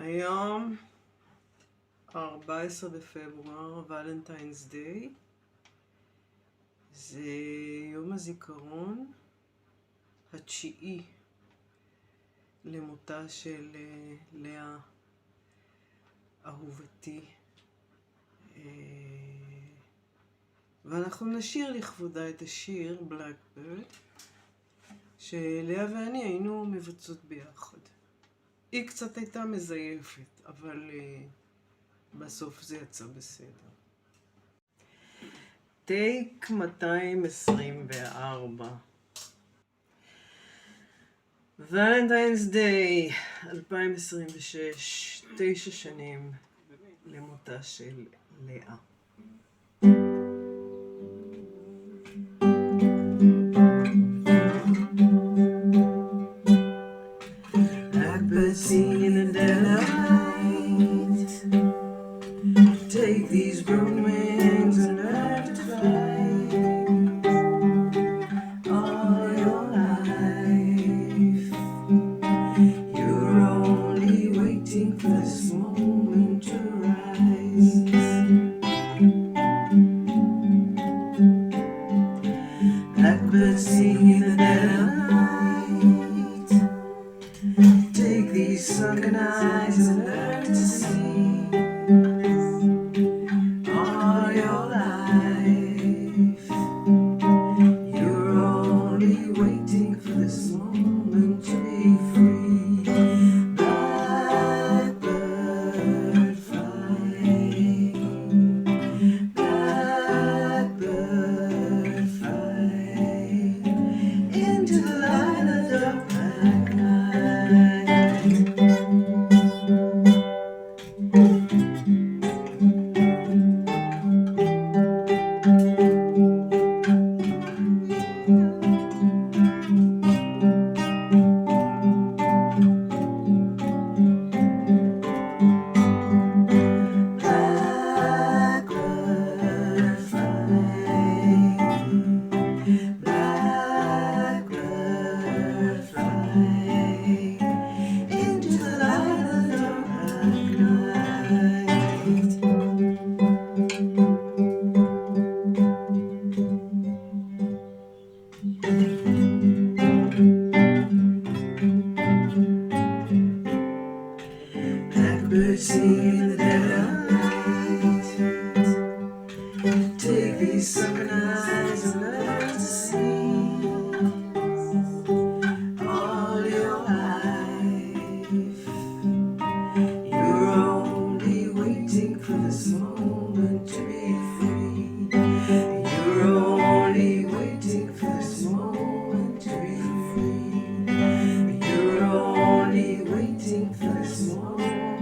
היום 14 בפברואר, ולנטיינס דיי. זה יום הזיכרון התשיעי למותה של לאה אהובתי. ואנחנו נשיר לכבודה את השיר Blackbird, שלאה ואני היינו מבצעות ביחד. היא קצת הייתה מזייפת, אבל בסוף זה יצא בסדר. טייק 224. ולנטיינס דיי 2026, 9 שנים למותה של לאה. Blackbird sing in the dead of night. Take these broken wings and learn to fly. All your life, you're only waiting for this moment to rise. Blackbird sing in the dead of night. Take these sunken eyes and learn to see. All your life, you're only waiting for this moment to be free. Blackbird flying, blackbird flying into the light of dark black night. Blackbird flying, blackbird flying into the light of the dark night. Blackbird sing in the dead of night. Take these sunken eyes and learn to see. All your life, you're only waiting for this moment to be free. You're only waiting for this moment to be free. You're only waiting for this moment.